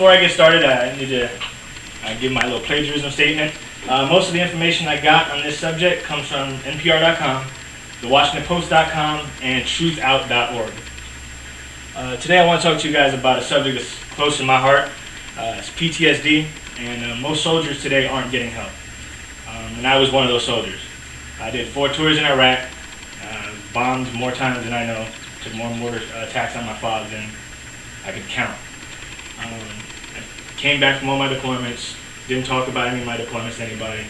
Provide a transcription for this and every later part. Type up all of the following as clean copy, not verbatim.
before I get started, I need to give my little plagiarism statement. Most of the information I got on this subject comes from NPR.com, TheWashingtonPost.com, and TruthOut.org. Today I want to talk to you guys about a subject that's close to my heart. It's PTSD, and most soldiers today aren't getting help. And I was one of those soldiers. I did 4 tours in Iraq, bombed more times than I know, took more mortar attacks on my father than I could count. I came back from all my deployments, didn't talk about any of my deployments to anybody.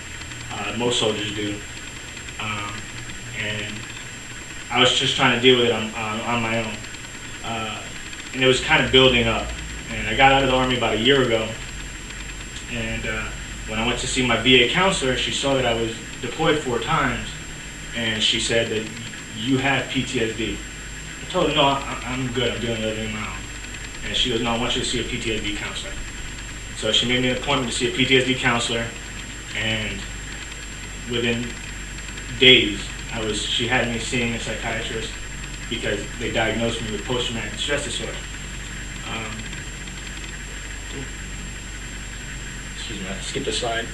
Most soldiers do. And I was just trying to deal with it on my own. And it was kind of building up. And I got out of the Army about a year ago. And when I went to see my VA counselor, she saw that I was deployed 4 times. And she said that you have PTSD. I told her, no, I'm good. I'm dealing with it on my own. And she goes, no, I want you to see a PTSD counselor. So she made me an appointment to see a PTSD counselor, and within days, she had me seeing a psychiatrist because they diagnosed me with post-traumatic stress disorder. Excuse me, I skipped a slide.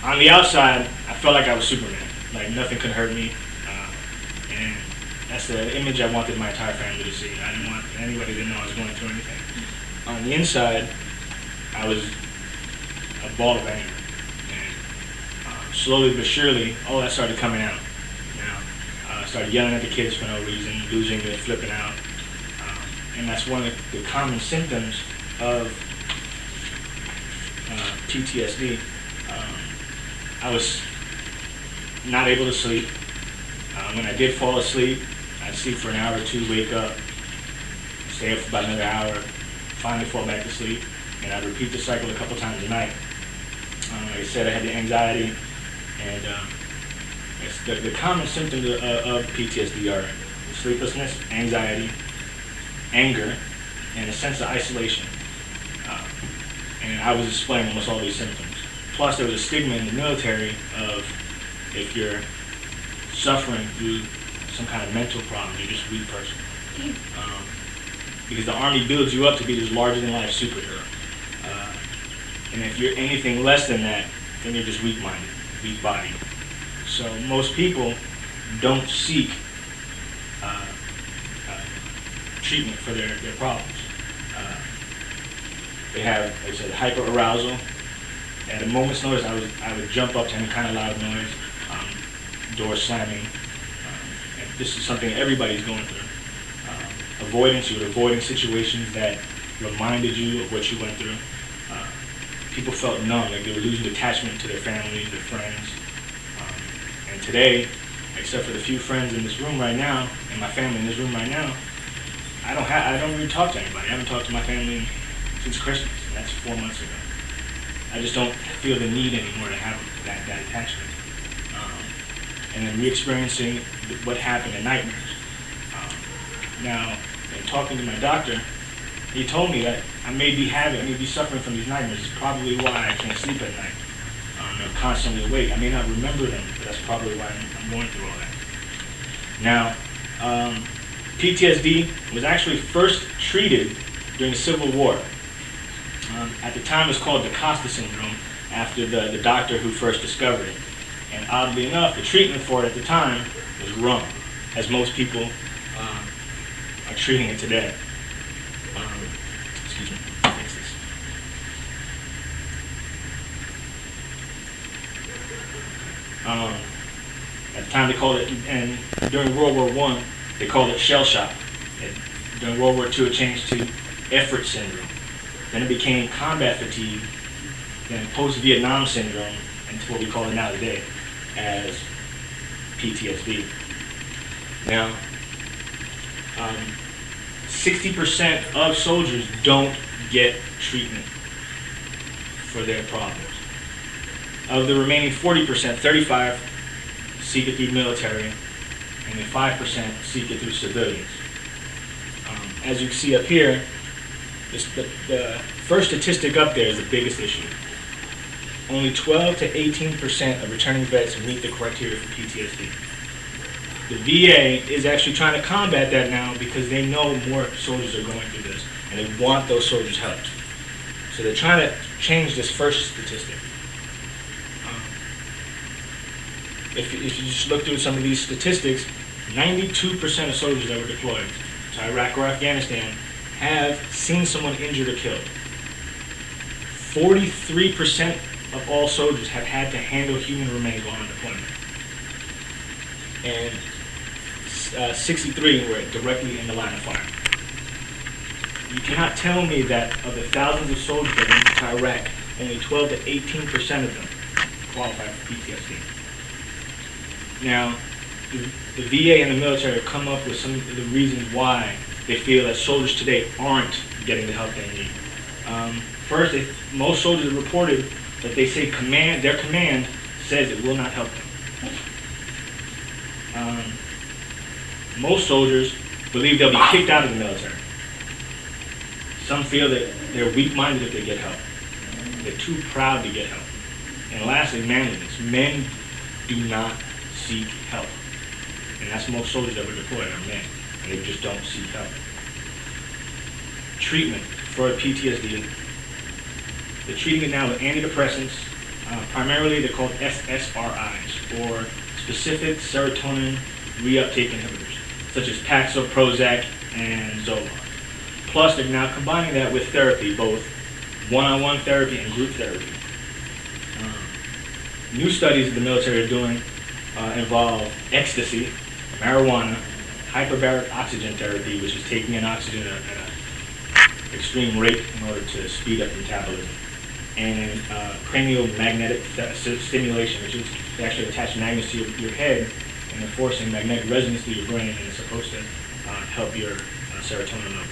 On the outside, I felt like I was Superman. Like nothing could hurt me, and that's the image I wanted my entire family to see. I didn't want anybody to know I was going through anything. On the inside, I was a ball of anger. And slowly but surely, all that started coming out. I started yelling at the kids for no reason, losing it, flipping out. And that's one of the common symptoms of PTSD. I was not able to sleep. When I did fall asleep, I'd sleep for an hour or 2, wake up, stay up for about another hour, finally fall back to sleep, and I'd repeat the cycle a couple times a night. Like I said, I had the anxiety, and it's the common symptoms of PTSD are sleeplessness, anxiety, anger, and a sense of isolation. And I was displaying almost all these symptoms. Plus, there was a stigma in the military of if you're suffering through some kind of mental problem, you're just a weak person. Because the Army builds you up to be this larger-than-life superhero. And if you're anything less than that, then you're just weak-minded, weak-bodied. So most people don't seek treatment for their problems. They have, like I said, hyper-arousal. At a moment's notice, I would jump up to any kind of loud noise, door slamming. And this is something everybody's going through. Avoidance, you were avoiding situations that reminded you of what you went through. People felt numb, like they were losing attachment to their families, their friends. And today, except for the few friends in this room right now, and my family in this room right now, I don't really talk to anybody. I haven't talked to my family since Christmas, and that's 4 months ago. I just don't feel the need anymore to have that attachment. And then re-experiencing what happened in nightmares. Now, in talking to my doctor, he told me that I may be suffering from these nightmares. It's probably why I can't sleep at night. I'm constantly awake. I may not remember them, but that's probably why I'm going through all that. Now, PTSD was actually first treated during the Civil War. At the time, it was called the Costa syndrome, after the doctor who first discovered it. And oddly enough, the treatment for it at the time was rum, as most people are treating it today. Excuse me. Fix this. At the time, they called it, and during World War I, they called it shell shock. During World War II, it changed to effort syndrome. Then it became combat fatigue, then post-Vietnam syndrome, and what we call it now today as PTSD. Now, 60% of soldiers don't get treatment for their problems. Of the remaining 40%, 35 seek it through military, and then 5% seek it through civilians. As you can see up here, the first statistic up there is the biggest issue. Only 12 to 18% of returning vets meet the criteria for PTSD. The VA is actually trying to combat that now because they know more soldiers are going through this. and they want those soldiers helped. So they're trying to change this first statistic. If you just look through some of these statistics, 92% of soldiers that were deployed to Iraq or Afghanistan have seen someone injured or killed. 43% of all soldiers have had to handle human remains while on deployment. And 63 were directly in the line of fire. You cannot tell me that of the thousands of soldiers that went to Iraq, only 12 to 18% of them qualify for PTSD. Now, the VA and the military have come up with some of the reasons why they feel that soldiers today aren't getting the help they need. First, most soldiers have reported that they say their command says it will not help them. Most soldiers believe they'll be kicked out of the military. Some feel that they're weak-minded if they get help. They're too proud to get help. And lastly, manliness. Men do not seek help. And that's most soldiers that were deployed are men. And they just don't seek help. Treatment for PTSD. They're treating it now with antidepressants. Primarily they're called SSRIs, or specific serotonin reuptake inhibitors, such as Paxil, Prozac, and Zoloft. Plus, they're now combining that with therapy, both one-on-one therapy and group therapy. New studies the military are doing involve ecstasy, marijuana, hyperbaric oxygen therapy, which is taking in oxygen at an extreme rate in order to speed up metabolism, and craniomagnetic stimulation, which is they actually attach magnets to your head and they're forcing magnetic resonance to your brain, and it's supposed to help your serotonin levels.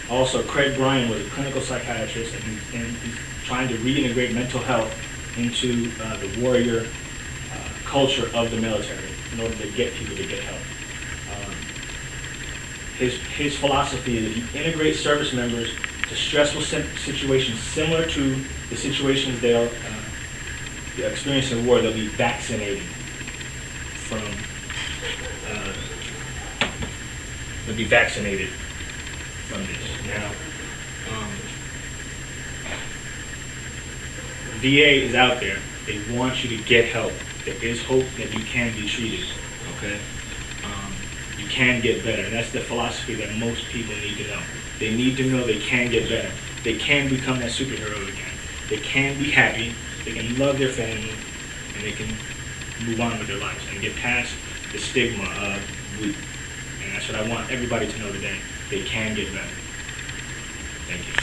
Also, Craig Bryan was a clinical psychiatrist, and he's trying to reintegrate mental health into the warrior culture of the military in order to get people to get help. His philosophy is you integrate service members to stressful situations similar to the situations they'll experience in war. They'll be vaccinated from this. Now, VA is out there. They want you to get help. There is hope that you can be treated. Okay, you can get better. That's the philosophy that most people need to know. They need to know they can get better. They can become that superhero again. They can be happy. They can love their family, and they can move on with their lives and get past the stigma of weak. And that's what I want everybody to know today. They can get better. Thank you.